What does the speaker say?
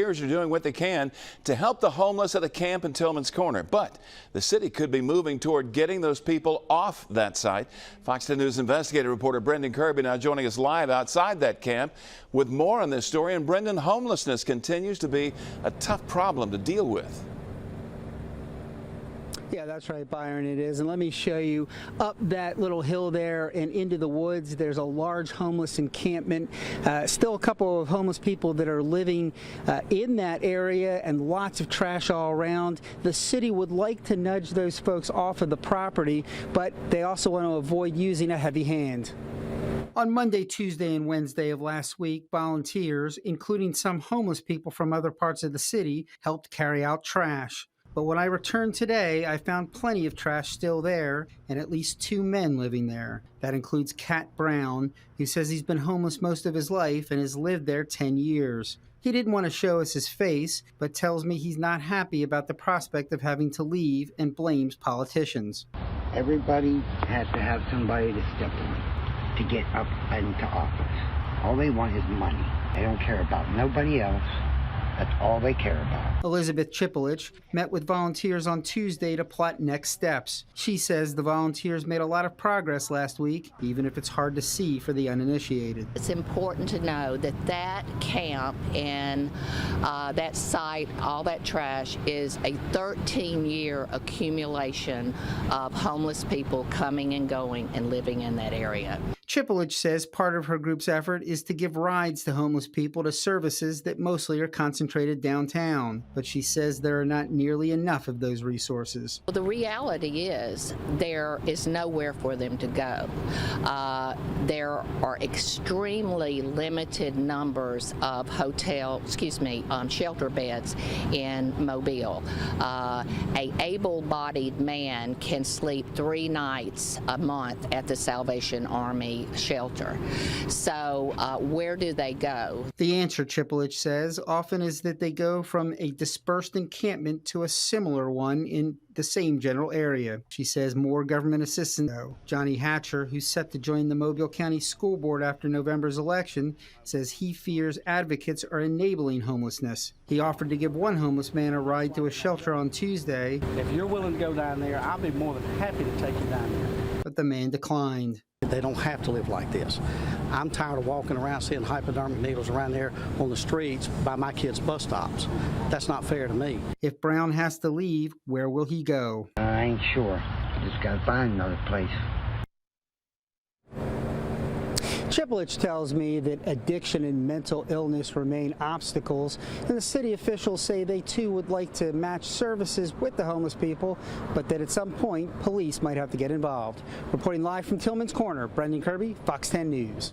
Are doing what they can to help the homeless at the camp in Tillman's Corner, but the city could be moving toward getting those people off that site. Fox 10 News investigative reporter Brendan Kirby now joining us live outside that camp with more on this story. And Brendan, homelessness continues to be a tough problem to deal with. Yeah, that's right, Byron, it is. And let me show you up that little hill there and into the woods. There's a large homeless encampment. Still a couple of homeless people that are living in that area, and lots of trash all around. The city would like to nudge those folks off of the property, but they also want to avoid using a heavy hand. On Monday, Tuesday, and Wednesday of last week, volunteers, including some homeless people from other parts of the city, helped carry out trash. But when I returned today, I found plenty of trash still there and at least 2 men living there. That includes Cat Brown, who says he's been homeless most of his life and has lived there 10 years. He didn't want to show us his face, but tells me he's not happy about the prospect of having to leave and blames politicians. Everybody has to have somebody to step on to get up into office. All they want is money. They don't care about nobody else. That's all they care about. Elizabeth Chipolich met with volunteers on Tuesday to plot next steps. She says the volunteers made a lot of progress last week, even if it's hard to see for the uninitiated. It's important to know that that camp and that site, all that trash, is a 13-year accumulation of homeless people coming and going and living in that area. Chipolich says part of her group's effort is to give rides to homeless people to services that mostly are concentrated downtown, but she says there are not nearly enough of those resources. Well, the reality is there is nowhere for them to go. There are extremely limited numbers of shelter beds in Mobile. A able-bodied man can sleep 3 nights a month at the Salvation Army shelter. So where do they go? The answer, Chipolich says, often is that they go from a dispersed encampment to a similar one in the same general area. She says more government assistance. Johnny Hatcher, who's set to join the Mobile County School Board after November's election, says he fears advocates are enabling homelessness. He offered to give one homeless man a ride to a shelter on Tuesday. If you're willing to go down there, I'll be more than happy to take you down there. But the man declined. They don't have to live like this. I'm tired of walking around seeing hypodermic needles around there on the streets by my kids' bus stops. That's not fair to me. If Brown has to leave, where will he go? I ain't sure. Just gotta find another place. Chipolich tells me that addiction and mental illness remain obstacles, and the city officials say they too would like to match services with the homeless people, but that at some point police might have to get involved. Reporting live from Tillman's Corner, Brendan Kirby, Fox 10 News.